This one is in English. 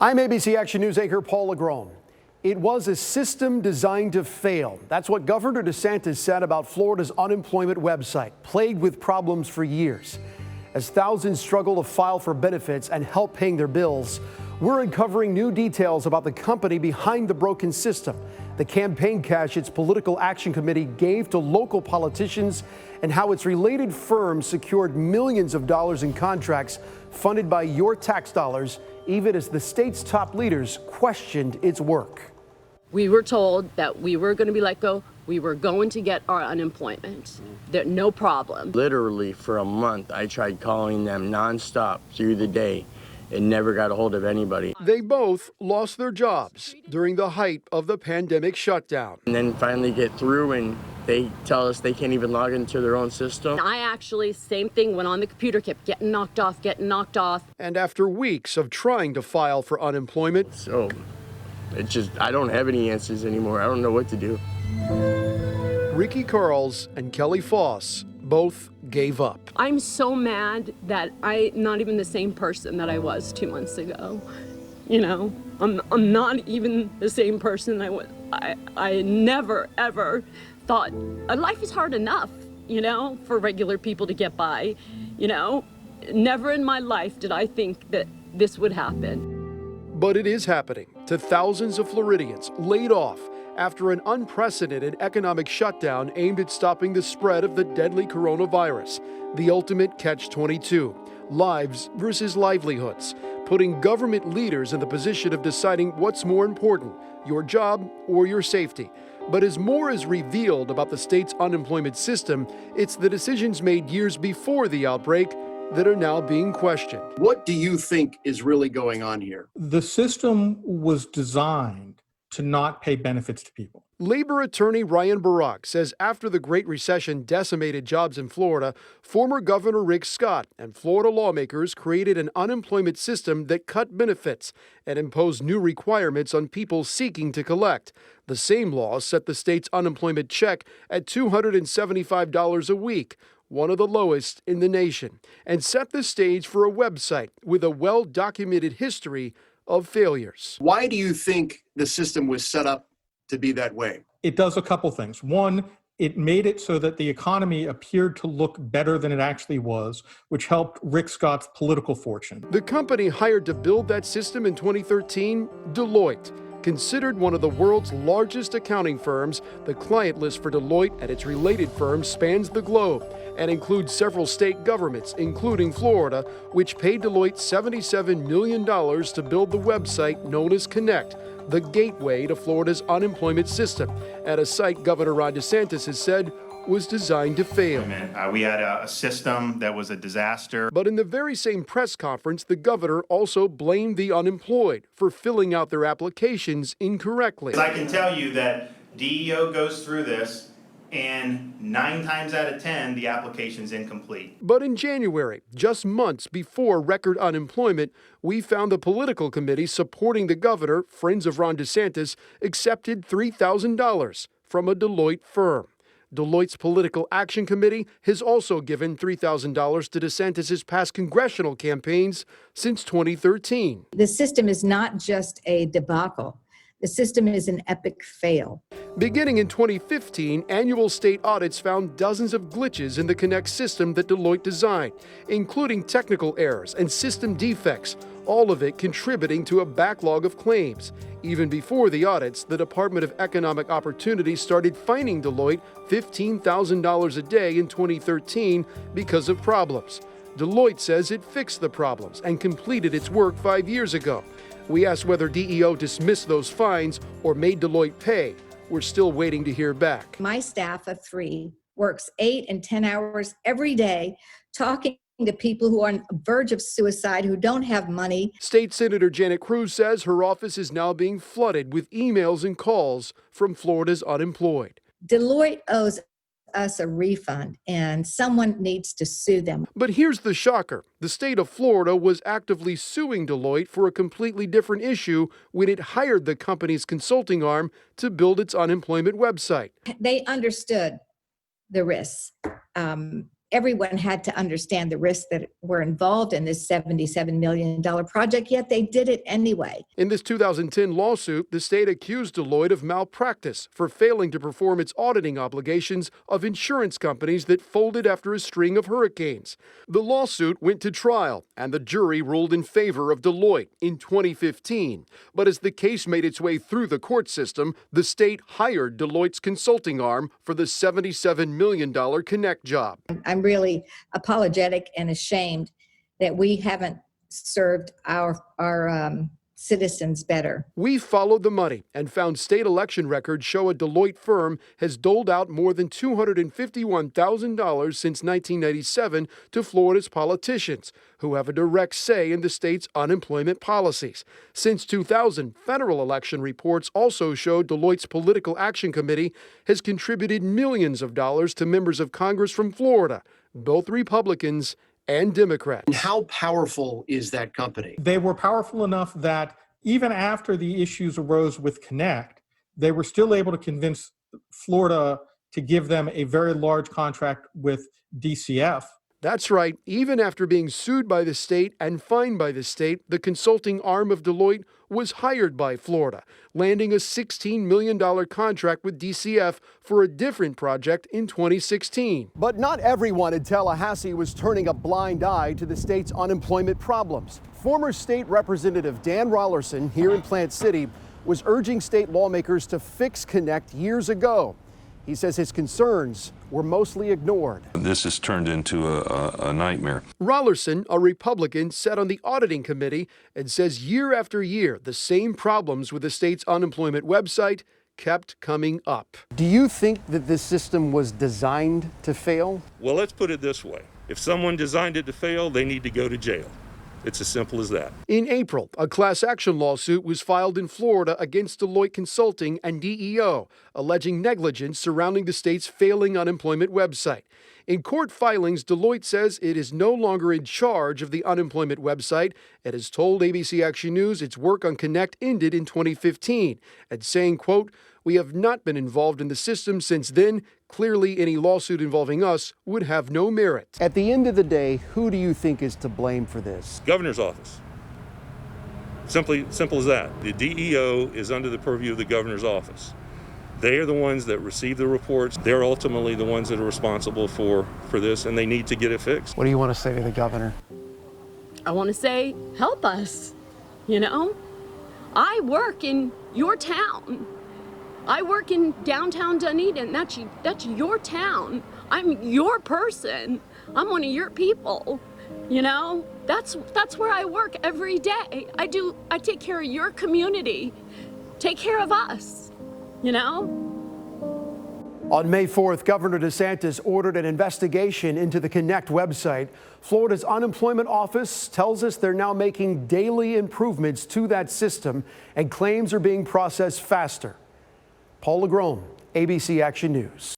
I'm ABC Action News anchor Paul Legron. It was a system designed to fail. That's what Governor DeSantis said about Florida's unemployment website, plagued with problems for years. As thousands struggle to file for benefits and help paying their bills, we're uncovering new details about the company behind the broken system, the campaign cash its political action committee gave to local politicians, and how its related firms secured millions of dollars in contracts funded by your tax dollars, even as the state's top leaders questioned its work. We were told that we were going to be let go. We were going to get our unemployment. No problem. Literally for a month, I tried calling them nonstop through the day and never got a hold of anybody. They both lost their jobs during the height of the pandemic shutdown. And then finally get through and they tell us they can't even log into their own system. I actually, same thing, went on the computer, kept getting knocked off. And after weeks of trying to file for unemployment, So it's just, I don't have any answers anymore. I don't know what to do. Ricky Carls and Kelly Foss both gave up. I'm so mad that I'm not even the same person that I was 2 months ago. You know, I'm not even the same person I was. I never, ever thought life is hard enough, you know, for regular people to get by. You know, never in my life did I think that this would happen. But it is happening to thousands of Floridians laid off after an unprecedented economic shutdown aimed at stopping the spread of the deadly coronavirus. The ultimate catch-22, lives versus livelihoods, putting government leaders in the position of deciding what's more important, your job or your safety. But as more is revealed about the state's unemployment system, it's the decisions made years before the outbreak that are now being questioned. What do you think is really going on here? The system was designed to not pay benefits to people. Labor attorney Ryan Barak says after the Great Recession decimated jobs in Florida, former Governor Rick Scott and Florida lawmakers created an unemployment system that cut benefits and imposed new requirements on people seeking to collect. The same law set the state's unemployment check at $275 a week, one of the lowest in the nation, and set the stage for a website with a well-documented history of failures. Why do you think the system was set up to be that way? It does a couple things. One, it made it so that the economy appeared to look better than it actually was, which helped Rick Scott's political fortune. The company hired to build that system in 2013, Deloitte. Considered one of the world's largest accounting firms, the client list for Deloitte and its related firms spans the globe and includes several state governments, including Florida, which paid Deloitte $77 million to build the website known as Connect, the gateway to Florida's unemployment system, at a site Governor Ron DeSantis has said was designed to fail. We had a system that was a disaster. But in the very same press conference, the governor also blamed the unemployed for filling out their applications incorrectly. I can tell you that DEO goes through this, and 9 times out of 10, the application's incomplete. But in January, just months before record unemployment, we found the political committee supporting the governor, Friends of Ron DeSantis, accepted $3,000 from a Deloitte firm. Deloitte's Political Action Committee has also given $3,000 to DeSantis' past congressional campaigns since 2013. The system is not just a debacle. The system is an epic fail. Beginning in 2015, annual state audits found dozens of glitches in the Connect system that Deloitte designed, including technical errors and system defects, all of it contributing to a backlog of claims. Even before the audits, the Department of Economic Opportunity started fining Deloitte $15,000 a day in 2013 because of problems. Deloitte says it fixed the problems and completed its work 5 years ago. We asked whether DEO dismissed those fines or made Deloitte pay. We're still waiting to hear back. My staff of 3 works 8 and 10 hours every day talking to people who are on the verge of suicide, who don't have money. State Senator Janet Cruz says her office is now being flooded with emails and calls from Florida's unemployed. Deloitte owes us a refund, and someone needs to sue them. But here's the shocker. The state of Florida was actively suing Deloitte for a completely different issue when it hired the company's consulting arm to build its unemployment website. They understood the risks. everyone had to understand the risks that were involved in this $77 million project, yet they did it anyway. In this 2010 lawsuit, the state accused Deloitte of malpractice for failing to perform its auditing obligations of insurance companies that folded after a string of hurricanes. The lawsuit went to trial, and the jury ruled in favor of Deloitte in 2015. But as the case made its way through the court system, the state hired Deloitte's consulting arm for the $77 million Connect job. I'm really apologetic and ashamed that we haven't served our citizens better. We followed the money and found state election records show a Deloitte firm has doled out more than $251,000 since 1997 to Florida's politicians, who have a direct say in the state's unemployment policies. Since 2000, federal election reports also show Deloitte's Political Action Committee has contributed millions of dollars to members of Congress from Florida, both Republicans and Democrats. And how powerful is that company? They were powerful enough that even after the issues arose with Connect, they were still able to convince Florida to give them a very large contract with DCF. That's right. Even after being sued by the state and fined by the state, the consulting arm of Deloitte was hired by Florida, landing a $16 million contract with DCF for a different project in 2016. But not everyone in Tallahassee was turning a blind eye to the state's unemployment problems. Former State Representative Dan Rollerson here in Plant City was urging state lawmakers to fix Connect years ago. He says his concerns were mostly ignored. This has turned into a nightmare. Rollerson, a Republican, sat on the auditing committee and says year after year, the same problems with the state's unemployment website kept coming up. Do you think that this system was designed to fail? Well, let's put it this way. If someone designed it to fail, they need to go to jail. It's as simple as that. In April, a class action lawsuit was filed in Florida against Deloitte Consulting and DEO, alleging negligence surrounding the state's failing unemployment website. In court filings, Deloitte says it is no longer in charge of the unemployment website and has told ABC Action News its work on Connect ended in 2015, and saying, quote, "We have not been involved in the system since then. Clearly, any lawsuit involving us would have no merit." At the end of the day, who do you think is to blame for this? Governor's office. Simple as that. The DEO is under the purview of the governor's office. They are the ones that receive the reports. They're ultimately the ones that are responsible for this, and they need to get it fixed. What do you want to say to the governor? I want to say, help us. You know, I work in your town. I work in downtown Dunedin. That's your town. I'm your person. I'm one of your people. You know, that's where I work every day. I take care of your community. Take care of us. You know? On May 4th, Governor DeSantis ordered an investigation into the Connect website. Florida's unemployment office tells us they're now making daily improvements to that system, and claims are being processed faster. Paul Legrone, ABC Action News.